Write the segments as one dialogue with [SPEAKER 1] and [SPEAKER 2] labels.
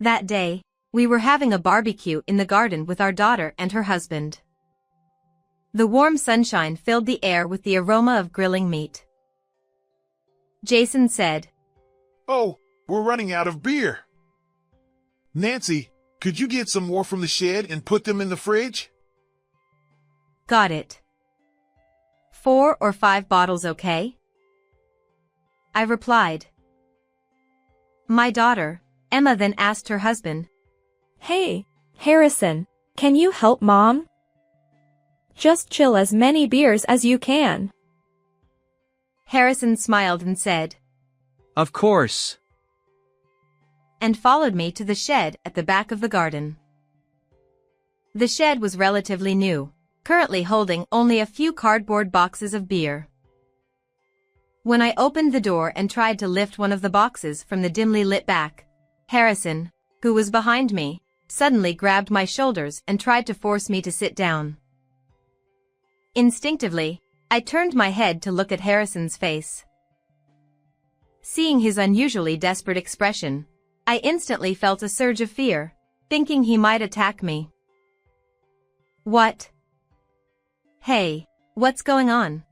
[SPEAKER 1] That day, we were having a barbecue in the garden with our daughter and her husband. The warm sunshine filled the air with the aroma of grilling meat. Jason said,
[SPEAKER 2] "Oh, we're running out of beer. Nancy, could you get some more from the shed and put them in the fridge?"
[SPEAKER 1] "Got it. 4 or 5 bottles, okay?" I replied. My daughter, Emma, then asked her husband,
[SPEAKER 3] "Hey, Harrison, can you help Mom? Just chill as many beers as you can."
[SPEAKER 1] Harrison smiled and said,
[SPEAKER 4] "Of course,"
[SPEAKER 1] and followed me to the shed at the back of the garden. The shed was relatively new, currently holding only a few cardboard boxes of beer. When I opened the door and tried to lift one of the boxes from the dimly lit back, Harrison, who was behind me, suddenly grabbed my shoulders and tried to force me to sit down. Instinctively, I turned my head to look at Harrison's face. Seeing his unusually desperate expression, I instantly felt a surge of fear, thinking he might attack me. "What? Hey, what's going on?"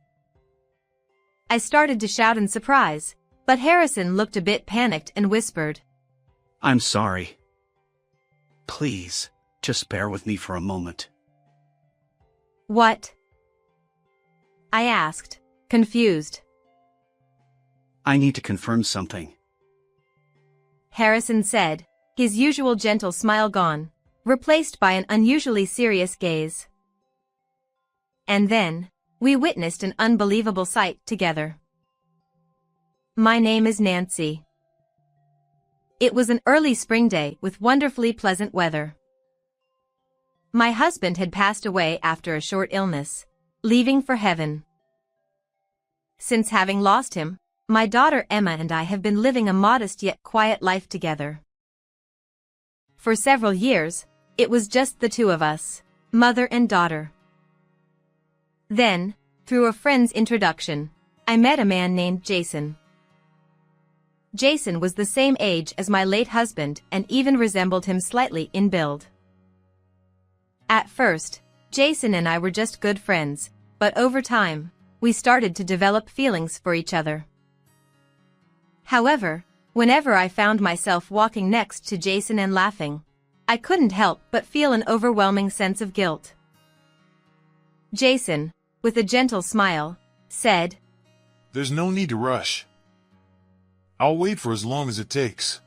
[SPEAKER 1] I started to shout in surprise, but Harrison looked a bit panicked and whispered,
[SPEAKER 4] "I'm sorry. Please, just bear with me for a moment."
[SPEAKER 1] "What?" I asked, confused.
[SPEAKER 4] "I need to confirm something."
[SPEAKER 1] Harrison said, his usual gentle smile gone, replaced by an unusually serious gaze. And then, we witnessed an unbelievable sight together. My name is Nancy. It was an early spring day with wonderfully pleasant weather. My husband had passed away after a short illness, leaving for heaven. Since having lost him, my daughter Emma and I have been living a modest yet quiet life together. For several years, it was just the two of us, mother and daughter. Then, through a friend's introduction, I met a man named Jason. Jason was the same age as my late husband and even resembled him slightly in build. At first, Jason and I were just good friends, but over time, we started to develop feelings for each other. However, whenever I found myself walking next to Jason and laughing, I couldn't help but feel an overwhelming sense of guilt. Jason, with a gentle smile, said,
[SPEAKER 2] "There's no need to rush. I'll wait for as long as it takes."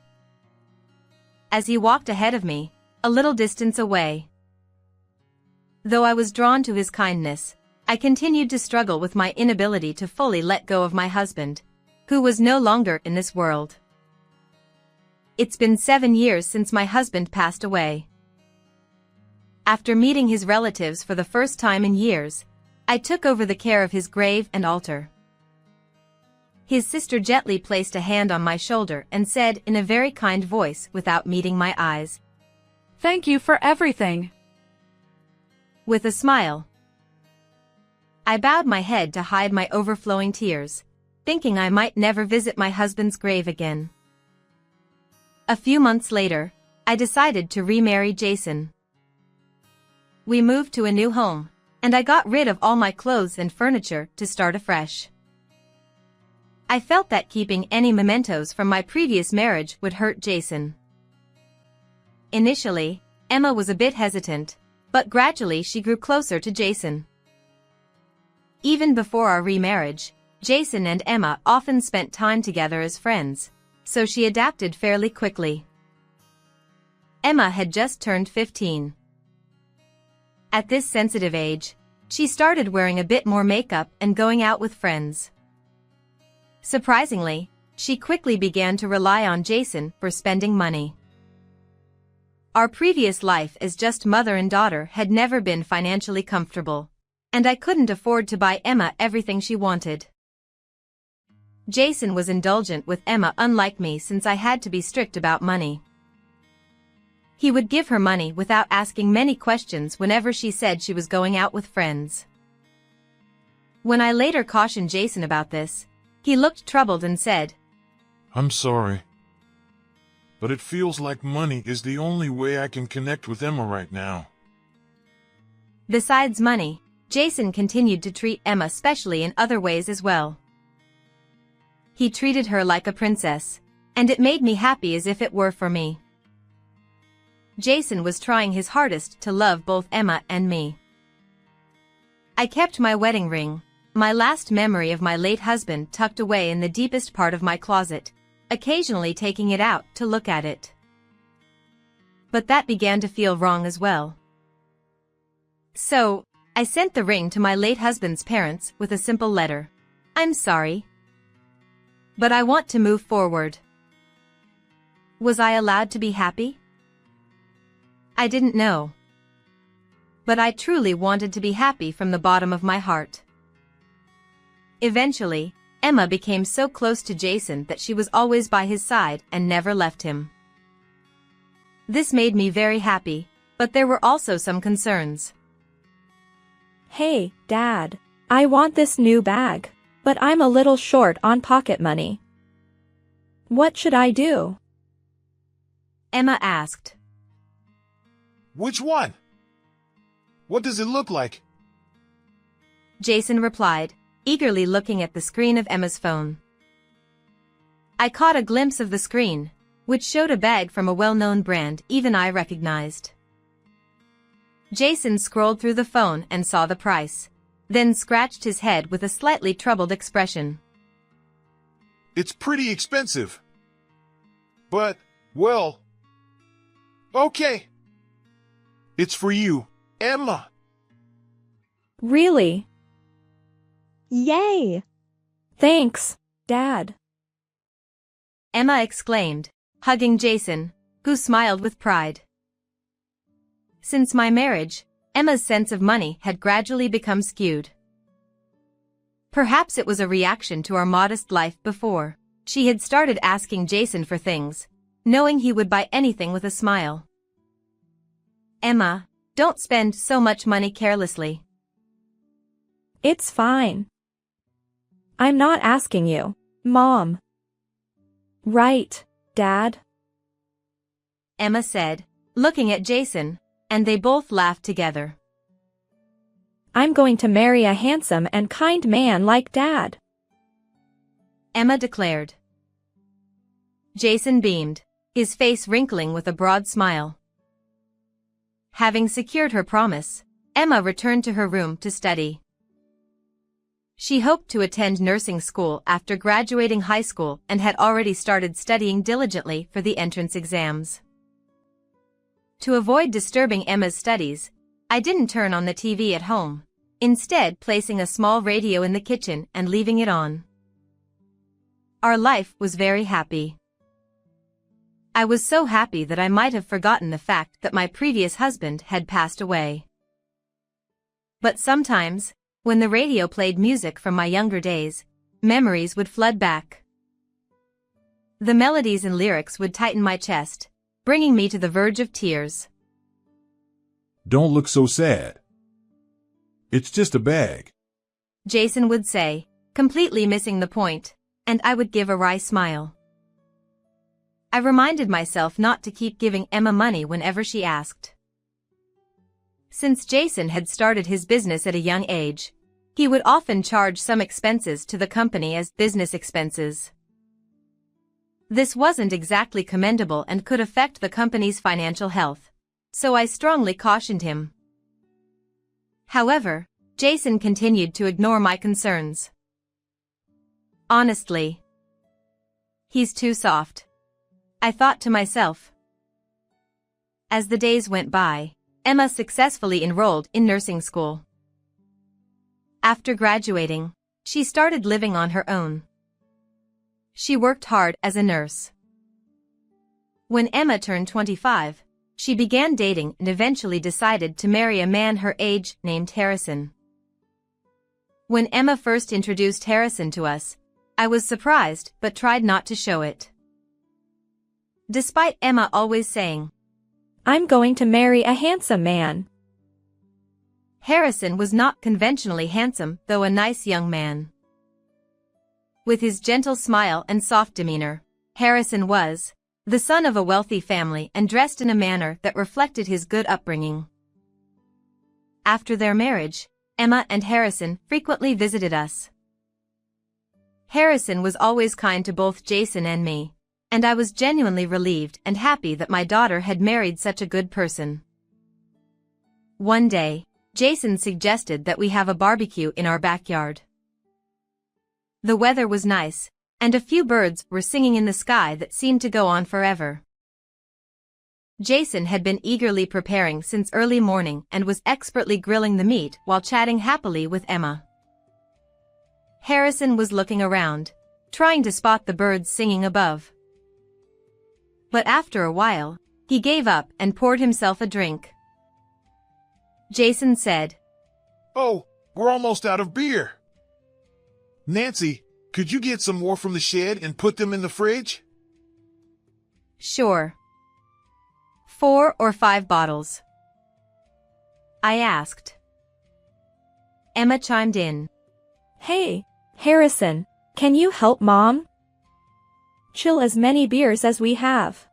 [SPEAKER 1] As he walked ahead of me, a little distance away. Though I was drawn to his kindness, I continued to struggle with my inability to fully let go of my husband, who was no longer in this world. It's been 7 years since my husband passed away. After meeting his relatives for the first time in years, I took over the care of his grave and altar. His sister gently placed a hand on my shoulder and said in a very kind voice without meeting my eyes,
[SPEAKER 5] "Thank you for everything."
[SPEAKER 1] With a smile, I bowed my head to hide my overflowing tears, thinking I might never visit my husband's grave again. A few months later, I decided to remarry Jason. We moved to a new home, and I got rid of all my clothes and furniture to start afresh. I felt that keeping any mementos from my previous marriage would hurt Jason. Initially, Emma was a bit hesitant, but gradually she grew closer to Jason. Even before our remarriage, Jason and Emma often spent time together as friends, so she adapted fairly quickly. Emma had just turned 15. At this sensitive age, she started wearing a bit more makeup and going out with friends. Surprisingly, she quickly began to rely on Jason for spending money. Our previous life as just mother and daughter had never been financially comfortable, and I couldn't afford to buy Emma everything she wanted. Jason was indulgent with Emma, unlike me, since I had to be strict about money. He would give her money without asking many questions whenever she said she was going out with friends. When I later cautioned Jason about this, he looked troubled and said,
[SPEAKER 2] "I'm sorry. but it feels like money is the only way I can connect with Emma right now.
[SPEAKER 1] Besides money, Jason continued to treat Emma specially in other ways as well. He treated her like a princess, and it made me happy as if it were for me. Jason was trying his hardest to love both Emma and me. I kept my wedding ring, my last memory of my late husband, tucked away in the deepest part of my closet, occasionally taking it out to look at it. But that began to feel wrong as well. So, I sent the ring to my late husband's parents with a simple letter. "I'm sorry, but I want to move forward." Was I allowed to be happy? I didn't know. But I truly wanted to be happy from the bottom of my heart. Eventually, Emma became so close to Jason that she was always by his side and never left him. This made me very happy, but there were also some concerns.
[SPEAKER 3] Hey, Dad. I want this new bag, but I'm a little short on pocket money. What should I do?
[SPEAKER 1] Emma asked.
[SPEAKER 2] Which one? What does it look like?
[SPEAKER 1] Jason replied, eagerly looking at the screen of Emma's phone. I caught a glimpse of the screen, which showed a bag from a well-known brand even I recognized. Jason scrolled through the phone and saw the price, then scratched his head with a slightly troubled expression.
[SPEAKER 2] It's pretty expensive. But, well, okay. It's for you, Emma.
[SPEAKER 3] Really?
[SPEAKER 6] Yay!
[SPEAKER 3] Thanks, Dad.
[SPEAKER 1] Emma exclaimed, hugging Jason, who smiled with pride. Since my marriage, Emma's sense of money had gradually become skewed. Perhaps it was a reaction to our modest life before. She had started asking Jason for things, knowing he would buy anything with a smile. Emma, don't spend so much money carelessly.
[SPEAKER 3] It's fine. I'm not asking you, Mom. Right, Dad?
[SPEAKER 1] Emma said, looking at Jason, and they both laughed together.
[SPEAKER 3] I'm going to marry a handsome and kind man like Dad,
[SPEAKER 1] Emma declared. Jason beamed, his face wrinkling with a broad smile. Having secured her promise, Emma returned to her room to study. She hoped to attend nursing school after graduating high school and had already started studying diligently for the entrance exams. To avoid disturbing Emma's studies, I didn't turn on the TV at home, instead placing a small radio in the kitchen and leaving it on. Our life was very happy. I was so happy that I might have forgotten the fact that my previous husband had passed away. But sometimes, when the radio played music from my younger days, memories would flood back. The melodies and lyrics would tighten my chest, bringing me to the verge of tears.
[SPEAKER 7] Don't look so sad. It's just a bag,
[SPEAKER 1] Jason would say, completely missing the point, and I would give a wry smile. I reminded myself not to keep giving Emma money whenever she asked. Since Jason had started his business at a young age, he would often charge some expenses to the company as business expenses. This wasn't exactly commendable and could affect the company's financial health, so I strongly cautioned him. However, Jason continued to ignore my concerns. Honestly, he's too soft, I thought to myself. As the days went by, Emma successfully enrolled in nursing school. After graduating, she started living on her own. She worked hard as a nurse. When Emma turned 25, she began dating and eventually decided to marry a man her age named Harrison. When Emma first introduced Harrison to us, I was surprised but tried not to show it. Despite Emma always saying,
[SPEAKER 3] I'm going to marry a handsome man,
[SPEAKER 1] Harrison was not conventionally handsome, though a nice young man. With his gentle smile and soft demeanor, Harrison was, the son of a wealthy family and dressed in a manner that reflected his good upbringing. After their marriage, Emma and Harrison frequently visited us. Harrison was always kind to both Jason and me, and I was genuinely relieved and happy that my daughter had married such a good person. One day, Jason suggested that we have a barbecue in our backyard. The weather was nice, and a few birds were singing in the sky that seemed to go on forever. Jason had been eagerly preparing since early morning and was expertly grilling the meat while chatting happily with Emma. Harrison was looking around, trying to spot the birds singing above. But after a while, he gave up and poured himself a drink. Jason said,
[SPEAKER 2] "Oh, we're almost out of beer. Nancy, could you get some more from the shed and put them in the fridge?"
[SPEAKER 1] "Sure. 4 or 5 bottles?" I asked. Emma chimed in.
[SPEAKER 3] Hey, Harrison, can you help Mom? Chill as many beers as we have.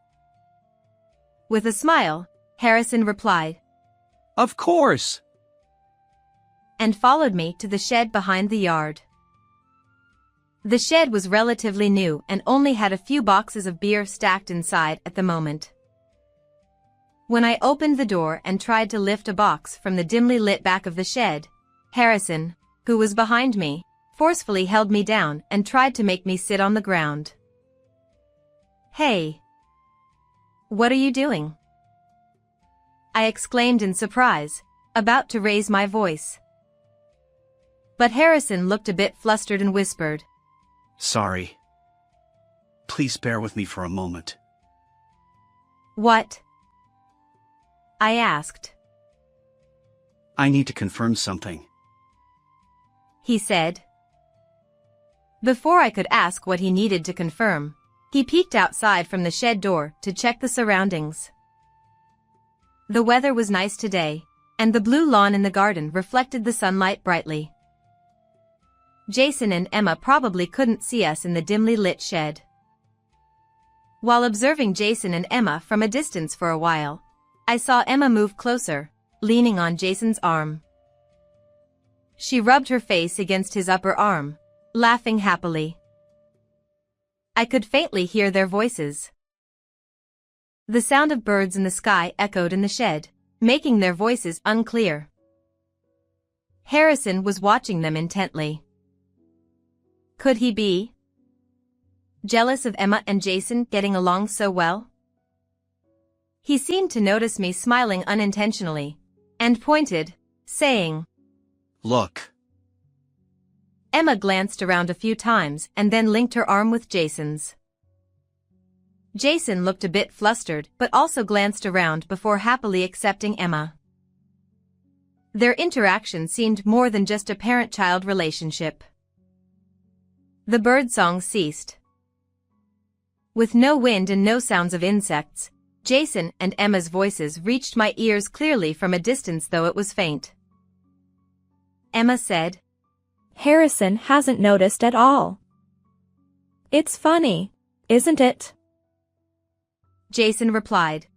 [SPEAKER 1] With a smile, Harrison replied,
[SPEAKER 4] Of course.
[SPEAKER 1] and followed me to the shed behind the yard. The shed was relatively new and only had a few boxes of beer stacked inside at the moment. When I opened the door and tried to lift a box from the dimly lit back of the shed, Harrison, who was behind me, forcefully held me down and tried to make me sit on the ground. "Hey! What are you doing?" I exclaimed in surprise, about to raise my voice. But Harrison looked a bit flustered and whispered,
[SPEAKER 4] Sorry. Please bear with me for a moment.
[SPEAKER 1] "What?" I asked.
[SPEAKER 4] I need to confirm something.
[SPEAKER 1] He said. Before I could ask what he needed to confirm, he peeked outside from the shed door to check the surroundings. The weather was nice today, and the blue lawn in the garden reflected the sunlight brightly. Jason and Emma probably couldn't see us in the dimly lit shed. While observing Jason and Emma from a distance for a while, I saw Emma move closer, leaning on Jason's arm. She rubbed her face against his upper arm, laughing happily. I could faintly hear their voices. The sound of birds in the sky echoed in the shed, making their voices unclear. Harrison was watching them intently. Could he be jealous of Emma and Jason getting along so well? He seemed to notice me smiling unintentionally, and pointed, saying,
[SPEAKER 4] Look.
[SPEAKER 1] Emma glanced around a few times and then linked her arm with Jason's. Jason looked a bit flustered but also glanced around before happily accepting Emma. Their interaction seemed more than just a parent-child relationship. The birdsong ceased. With no wind and no sounds of insects, Jason and Emma's voices reached my ears clearly from a distance, though it was faint. Emma said,
[SPEAKER 3] Harrison hasn't noticed at all. It's funny, isn't it?
[SPEAKER 1] Jason replied.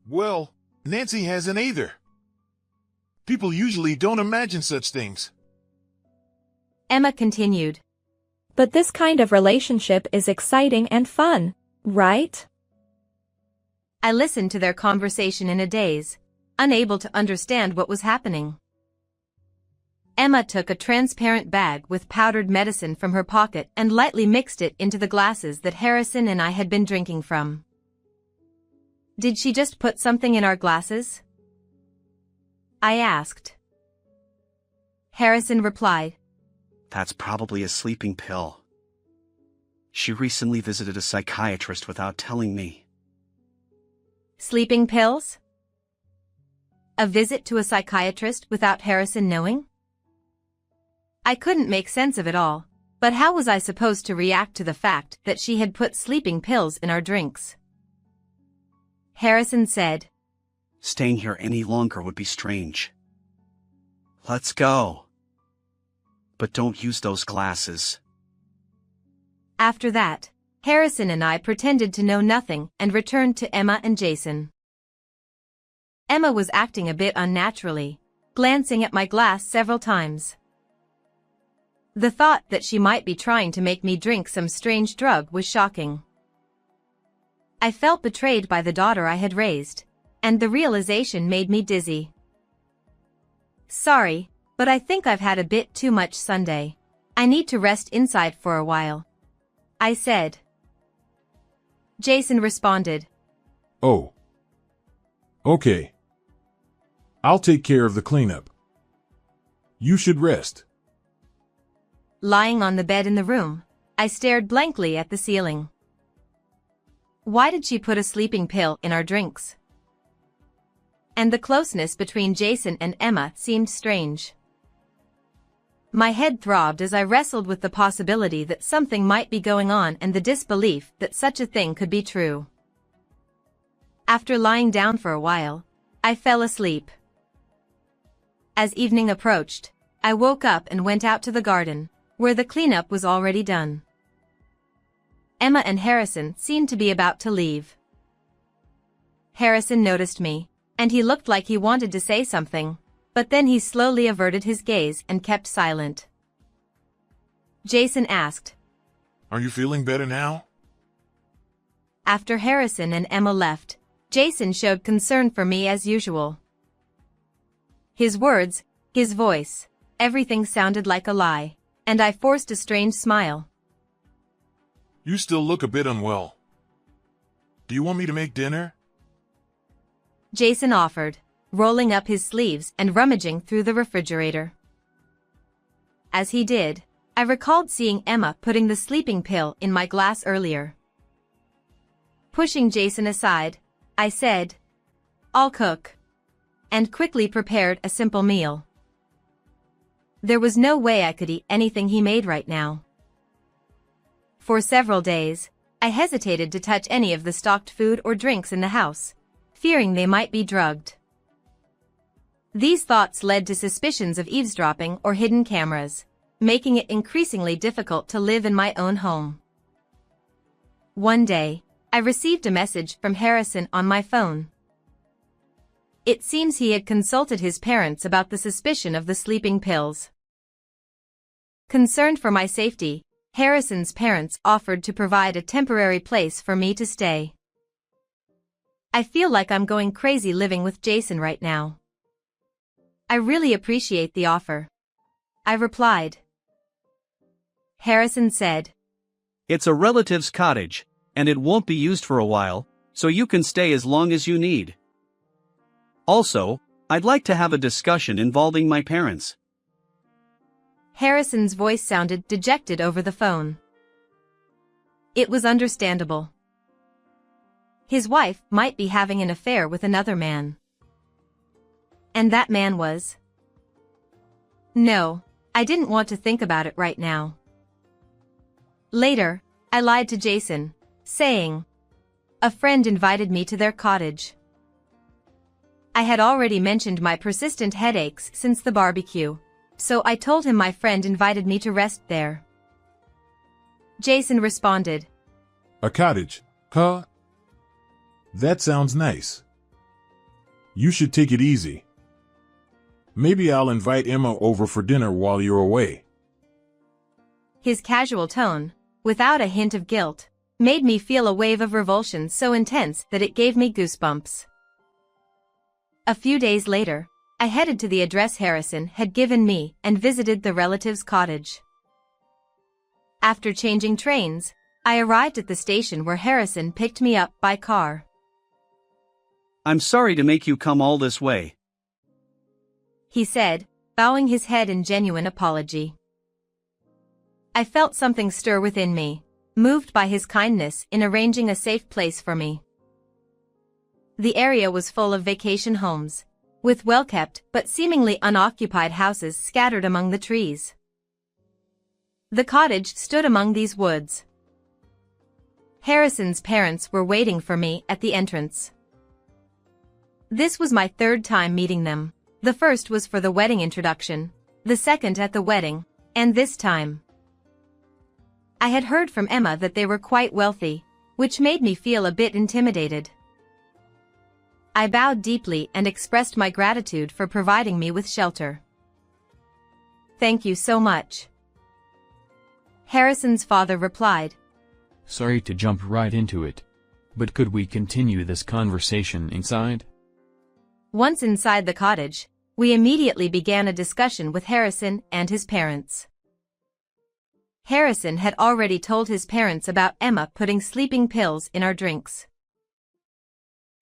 [SPEAKER 2] Well, Nancy hasn't either. People usually don't imagine such things.
[SPEAKER 1] Emma continued.
[SPEAKER 3] But this kind of relationship is exciting and fun, right?
[SPEAKER 1] I listened to their conversation in a daze, unable to understand what was happening. Emma took a transparent bag with powdered medicine from her pocket and lightly mixed it into the glasses that Harrison and I had been drinking from. Did she just put something in our glasses? I asked. Harrison replied.
[SPEAKER 4] That's probably a sleeping pill. She recently visited a psychiatrist without telling me.
[SPEAKER 1] Sleeping pills? A visit to a psychiatrist without Harrison knowing? I couldn't make sense of it all, but how was I supposed to react to the fact that she had put sleeping pills in our drinks? Harrison said,
[SPEAKER 4] Staying here any longer would be strange. Let's go. But don't use those glasses.
[SPEAKER 1] After that, Harrison and I pretended to know nothing and returned to Emma and Jason. Emma was acting a bit unnaturally, glancing at my glass several times. The thought that she might be trying to make me drink some strange drug was shocking. I felt betrayed by the daughter I had raised, and the realization made me dizzy. Sorry, but I think I've had a bit too much Sunday. I need to rest inside for a while, I said. Jason responded.
[SPEAKER 7] Oh. Okay. I'll take care of the cleanup. You should rest.
[SPEAKER 1] Lying on the bed in the room, I stared blankly at the ceiling. Why did she put a sleeping pill in our drinks? And the closeness between Jason and Emma seemed strange. My head throbbed as I wrestled with the possibility that something might be going on and the disbelief that such a thing could be true. After lying down for a while, I fell asleep. As evening approached, I woke up and went out to the garden, where the cleanup was already done. Emma and Harrison seemed to be about to leave. Harrison noticed me, and he looked like he wanted to say something, but then he slowly averted his gaze and kept silent. Jason asked,
[SPEAKER 2] Are you feeling better now?
[SPEAKER 1] After Harrison and Emma left, Jason showed concern for me as usual. His words, his voice, everything sounded like a lie, and I forced a strange smile.
[SPEAKER 2] You still look a bit unwell. Do you want me to make dinner?
[SPEAKER 1] Jason offered, rolling up his sleeves and rummaging through the refrigerator. As he did, I recalled seeing Emma putting the sleeping pill in my glass earlier. Pushing Jason aside, I said, I'll cook, and quickly prepared a simple meal. There was no way I could eat anything he made right now. For several days, I hesitated to touch any of the stocked food or drinks in the house, fearing they might be drugged. These thoughts led to suspicions of eavesdropping or hidden cameras, making it increasingly difficult to live in my own home. One day, I received a message from Harrison on my phone. It seems he had consulted his parents about the suspicion of the sleeping pills. Concerned for my safety, Harrison's parents offered to provide a temporary place for me to stay. I feel like I'm going crazy living with Jason right now. I really appreciate the offer, I replied. Harrison said,
[SPEAKER 4] It's a relative's cottage, and it won't be used for a while, so you can stay as long as you need. Also, I'd like to have a discussion involving my parents.
[SPEAKER 1] Harrison's voice sounded dejected over the phone. It was understandable. His wife might be having an affair with another man. And that man was... No, I didn't want to think about it right now. Later, I lied to Jason, saying, a friend invited me to their cottage. I had already mentioned my persistent headaches since the barbecue, so I told him my friend invited me to rest there. Jason responded,
[SPEAKER 7] A cottage, huh? That sounds nice. You should take it easy. Maybe I'll invite Emma over for dinner while you're away.
[SPEAKER 1] His casual tone, without a hint of guilt, made me feel a wave of revulsion so intense that it gave me goosebumps. A few days later, I headed to the address Harrison had given me and visited the relative's cottage. After changing trains, I arrived at the station where Harrison picked me up by car.
[SPEAKER 4] I'm sorry to make you come all this way,
[SPEAKER 1] he said, bowing his head in genuine apology. I felt something stir within me, moved by his kindness in arranging a safe place for me. The area was full of vacation homes, with well-kept but seemingly unoccupied houses scattered among the trees. The cottage stood among these woods. Harrison's parents were waiting for me at the entrance. This was my third time meeting them. The first was for the wedding introduction, the second at the wedding, and this time. I had heard from Emma that they were quite wealthy, which made me feel a bit intimidated. I bowed deeply and expressed my gratitude for providing me with shelter. "Thank you so much," Harrison's father replied.
[SPEAKER 6] Sorry to jump right into it. But could we continue this conversation inside?
[SPEAKER 1] Once inside the cottage, we immediately began a discussion with Harrison and his parents. Harrison had already told his parents about Emma putting sleeping pills in our drinks.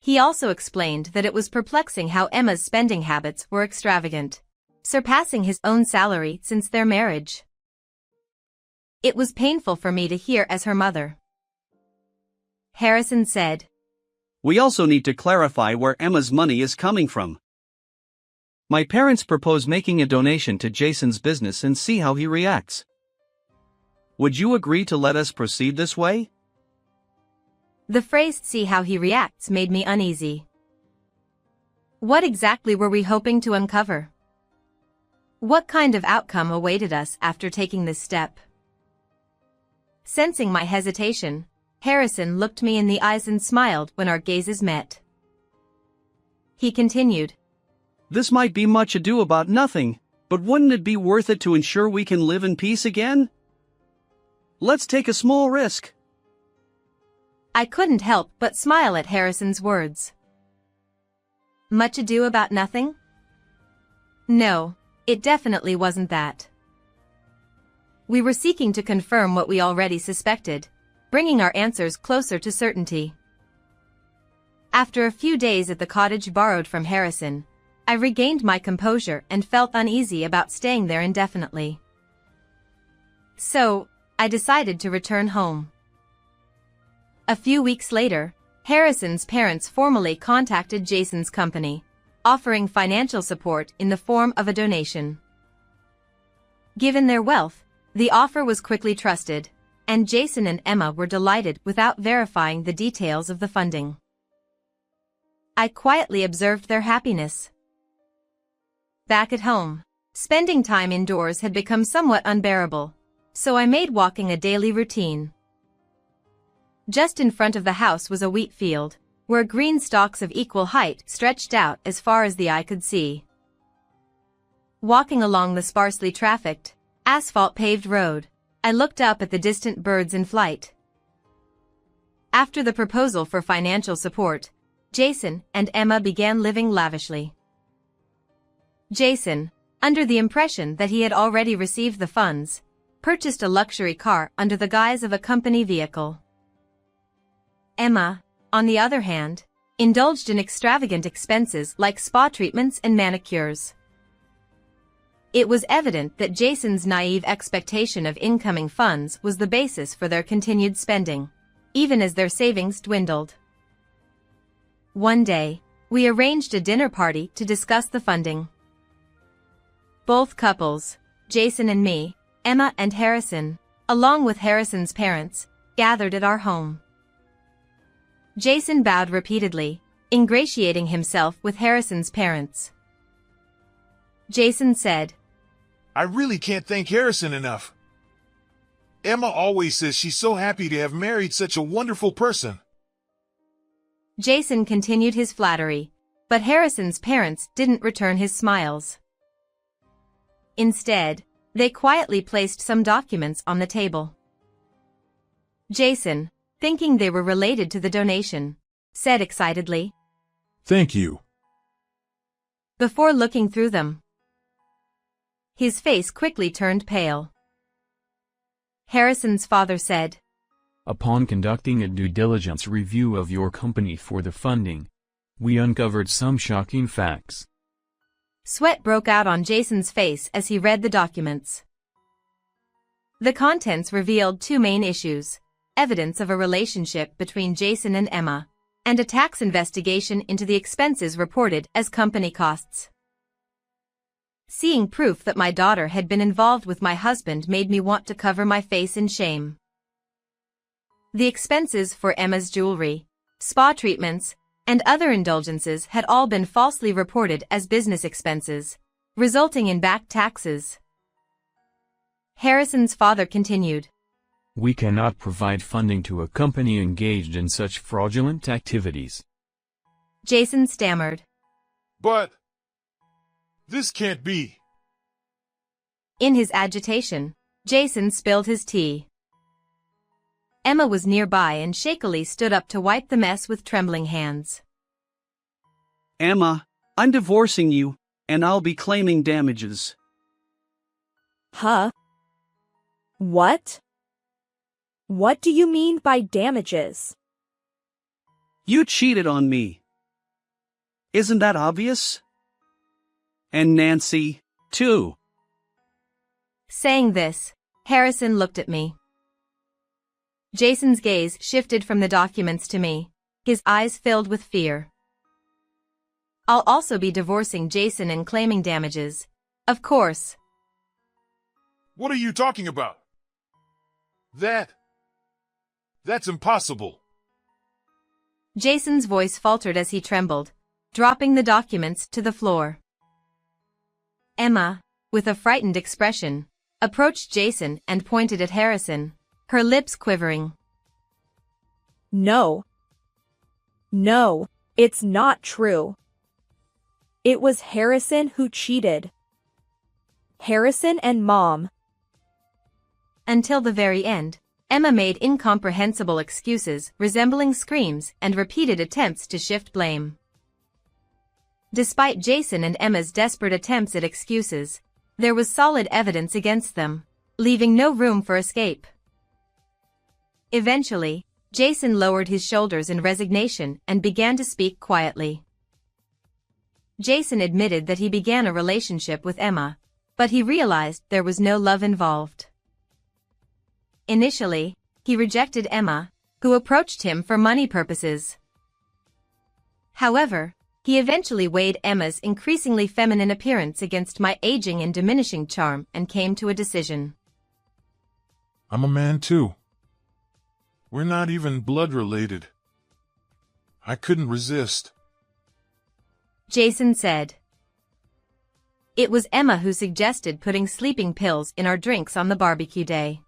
[SPEAKER 1] He also explained that it was perplexing how Emma's spending habits were extravagant, surpassing his own salary since their marriage. It was painful for me to hear as her mother. Harrison said,
[SPEAKER 4] "We also need to clarify where Emma's money is coming from. My parents propose making a donation to Jason's business and see how he reacts. Would you agree to let us proceed this way?"
[SPEAKER 1] The phrase "see how he reacts" made me uneasy. What exactly were we hoping to uncover? What kind of outcome awaited us after taking this step? Sensing my hesitation, Harrison looked me in the eyes and smiled when our gazes met. He continued,
[SPEAKER 4] "This might be much ado about nothing, but wouldn't it be worth it to ensure we can live in peace again? Let's take a small risk."
[SPEAKER 1] I couldn't help but smile at Harrison's words. Much ado about nothing? No, it definitely wasn't that. We were seeking to confirm what we already suspected, bringing our answers closer to certainty. After a few days at the cottage borrowed from Harrison, I regained my composure and felt uneasy about staying there indefinitely. So, I decided to return home. A few weeks later, Harrison's parents formally contacted Jason's company, offering financial support in the form of a donation. Given their wealth, the offer was quickly trusted, and Jason and Emma were delighted without verifying the details of the funding. I quietly observed their happiness. Back at home, spending time indoors had become somewhat unbearable, so I made walking a daily routine. Just in front of the house was a wheat field, where green stalks of equal height stretched out as far as the eye could see. Walking along the sparsely trafficked, asphalt-paved road, I looked up at the distant birds in flight. After the proposal for financial support, Jason and Emma began living lavishly. Jason, under the impression that he had already received the funds, purchased a luxury car under the guise of a company vehicle. Emma, on the other hand, indulged in extravagant expenses like spa treatments and manicures. It was evident that Jason's naive expectation of incoming funds was the basis for their continued spending, even as their savings dwindled. One day, we arranged a dinner party to discuss the funding. Both couples, Jason and me, Emma and Harrison, along with Harrison's parents, gathered at our home. Jason bowed repeatedly, ingratiating himself with Harrison's parents. Jason said,
[SPEAKER 2] "I really can't thank Harrison enough. Emma always says she's so happy to have married such a wonderful person."
[SPEAKER 1] Jason continued his flattery, but Harrison's parents didn't return his smiles. Instead, they quietly placed some documents on the table. Jason, thinking they were related to the donation, said excitedly,
[SPEAKER 7] Thank you.
[SPEAKER 1] before looking through them. His face quickly turned pale. Harrison's father said,
[SPEAKER 6] Upon conducting a due diligence review of your company for the funding, we uncovered some shocking facts.
[SPEAKER 1] Sweat broke out on Jason's face as he read the documents. The contents revealed two main issues: evidence of a relationship between Jason and Emma, and a tax investigation into the expenses reported as company costs. Seeing proof that my daughter had been involved with my husband made me want to cover my face in shame. The expenses for Emma's jewelry, spa treatments, and other indulgences had all been falsely reported as business expenses, resulting in back taxes. Harrison's father continued,
[SPEAKER 6] We cannot provide funding to a company engaged in such fraudulent activities.
[SPEAKER 1] Jason stammered.
[SPEAKER 2] But this can't be.
[SPEAKER 1] In his agitation, Jason spilled his tea. Emma was nearby and shakily stood up to wipe the mess with trembling hands.
[SPEAKER 4] Emma, I'm divorcing you, and I'll be claiming damages.
[SPEAKER 3] Huh? What? What do you mean by damages?
[SPEAKER 4] You cheated on me. Isn't that obvious? And Nancy, too.
[SPEAKER 1] Saying this, Harrison looked at me. Jason's gaze shifted from the documents to me, his eyes filled with fear. I'll also be divorcing Jason and claiming damages. Of course.
[SPEAKER 2] What are you talking about? That's impossible.
[SPEAKER 1] Jason's voice faltered as he trembled, dropping the documents to the floor. Emma, with a frightened expression, approached Jason and pointed at Harrison, her lips quivering.
[SPEAKER 3] No. No, it's not true. It was Harrison who cheated. Harrison and Mom.
[SPEAKER 1] Until the very end, Emma made incomprehensible excuses resembling screams and repeated attempts to shift blame. Despite Jason and Emma's desperate attempts at excuses, there was solid evidence against them, leaving no room for escape. Eventually, Jason lowered his shoulders in resignation and began to speak quietly. Jason admitted that he began a relationship with Emma, but he realized there was no love involved. Initially, he rejected Emma, who approached him for money purposes. However, he eventually weighed Emma's increasingly feminine appearance against my aging and diminishing charm and came to a decision.
[SPEAKER 2] I'm a man too. We're not even blood related. I couldn't resist.
[SPEAKER 1] Jason said. It was Emma who suggested putting sleeping pills in our drinks on the barbecue day.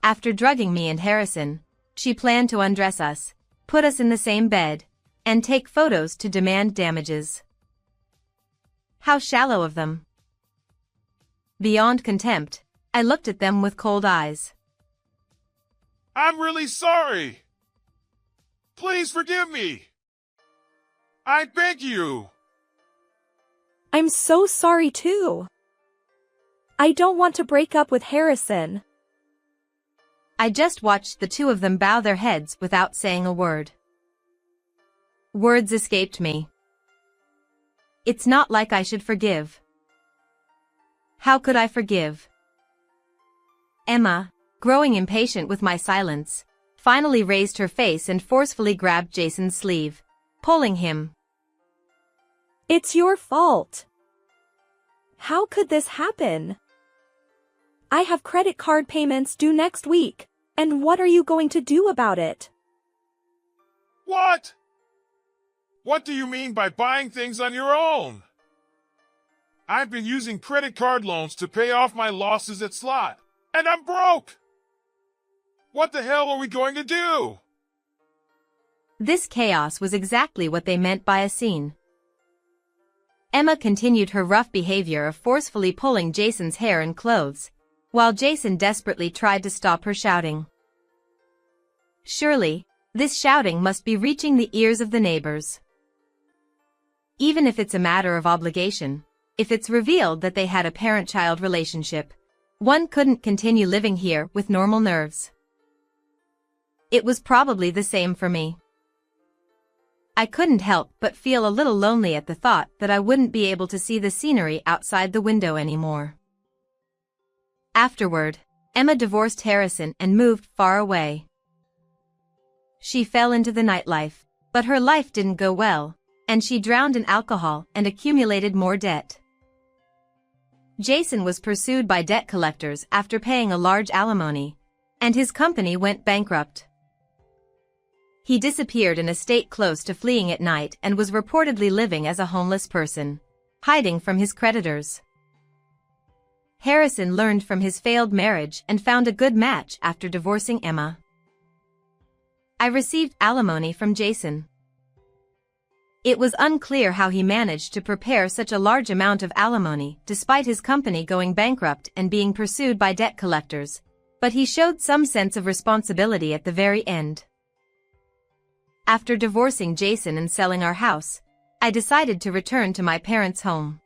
[SPEAKER 1] After drugging me and Harrison, she planned to undress us, put us in the same bed, and take photos to demand damages. How shallow of them. Beyond contempt, I looked at them with cold eyes.
[SPEAKER 2] I'm really sorry. Please forgive me. I beg you.
[SPEAKER 3] I'm so sorry too. I don't want to break up with Harrison.
[SPEAKER 1] I just watched the two of them bow their heads without saying a word. Words escaped me. It's not like I should forgive. How could I forgive? Emma, growing impatient with my silence, finally raised her face and forcefully grabbed Jason's sleeve, pulling him.
[SPEAKER 3] It's your fault. How could this happen? I have credit card payments due next week, and what are you going to do about it?
[SPEAKER 2] What? What do you mean by buying things on your own? I've been using credit card loans to pay off my losses at slot, and I'm broke. What the hell are we going to do?
[SPEAKER 1] This chaos was exactly what they meant by a scene. Emma continued her rough behavior of forcefully pulling Jason's hair and clothes, while Jason desperately tried to stop her shouting. Surely, this shouting must be reaching the ears of the neighbors. Even if it's a matter of obligation, if it's revealed that they had a parent-child relationship, one couldn't continue living here with normal nerves. It was probably the same for me. I couldn't help but feel a little lonely at the thought that I wouldn't be able to see the scenery outside the window anymore. Afterward, Emma divorced Harrison and moved far away. She fell into the nightlife, but her life didn't go well, and she drowned in alcohol and accumulated more debt. Jason was pursued by debt collectors after paying a large alimony, and his company went bankrupt. He disappeared in a state close to fleeing at night and was reportedly living as a homeless person, hiding from his creditors. Harrison learned from his failed marriage and found a good match after divorcing Emma. I received alimony from Jason. It was unclear how he managed to prepare such a large amount of alimony despite his company going bankrupt and being pursued by debt collectors, but he showed some sense of responsibility at the very end. After divorcing Jason and selling our house, I decided to return to my parents' home.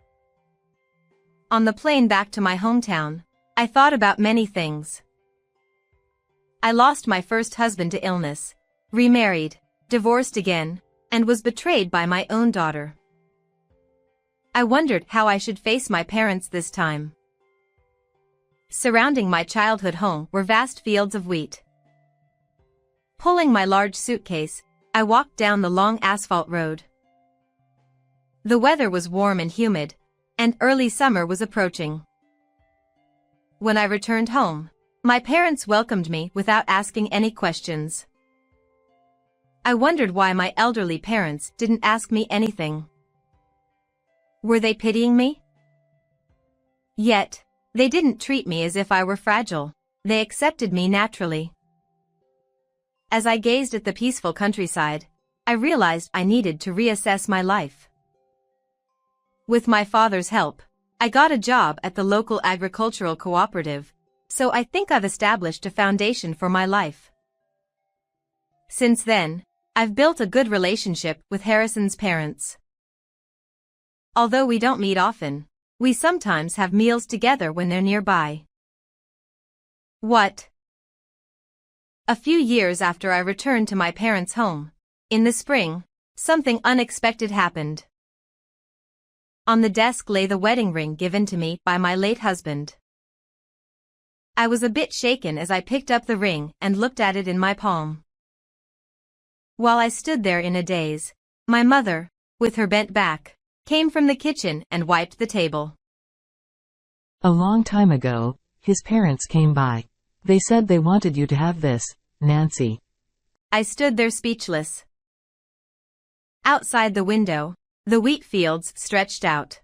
[SPEAKER 1] On the plane back to my hometown, I thought about many things. I lost my first husband to illness, remarried, divorced again, and was betrayed by my own daughter. I wondered how I should face my parents this time. Surrounding my childhood home were vast fields of wheat. Pulling my large suitcase, I walked down the long asphalt road. The weather was warm and humid, and early summer was approaching. When I returned home, my parents welcomed me without asking any questions. I wondered why my elderly parents didn't ask me anything. Were they pitying me? Yet, they didn't treat me as if I were fragile. They accepted me naturally. As I gazed at the peaceful countryside, I realized I needed to reassess my life. With my father's help, I got a job at the local agricultural cooperative, so I think I've established a foundation for my life. Since then, I've built a good relationship with Harrison's parents. Although we don't meet often, we sometimes have meals together when they're nearby. What? A few years after I returned to my parents' home, in the spring, something unexpected happened. On the desk lay the wedding ring given to me by my late husband. I was a bit shaken as I picked up the ring and looked at it in my palm. While I stood there in a daze, my mother, with her bent back, came from the kitchen and wiped the table.
[SPEAKER 8] A long time ago, his parents came by. They said they wanted you to have this, Nancy.
[SPEAKER 1] I stood there speechless. Outside the window, the wheat fields stretched out.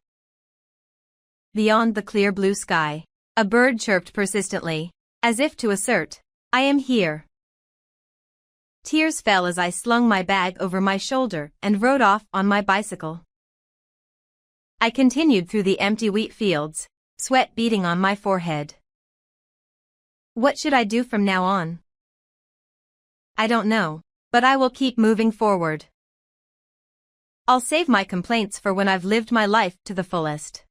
[SPEAKER 1] Beyond the clear blue sky, a bird chirped persistently, as if to assert, I am here. Tears fell as I slung my bag over my shoulder and rode off on my bicycle. I continued through the empty wheat fields, sweat beading on my forehead. What should I do from now on? I don't know, but I will keep moving forward. I'll save my complaints for when I've lived my life to the fullest.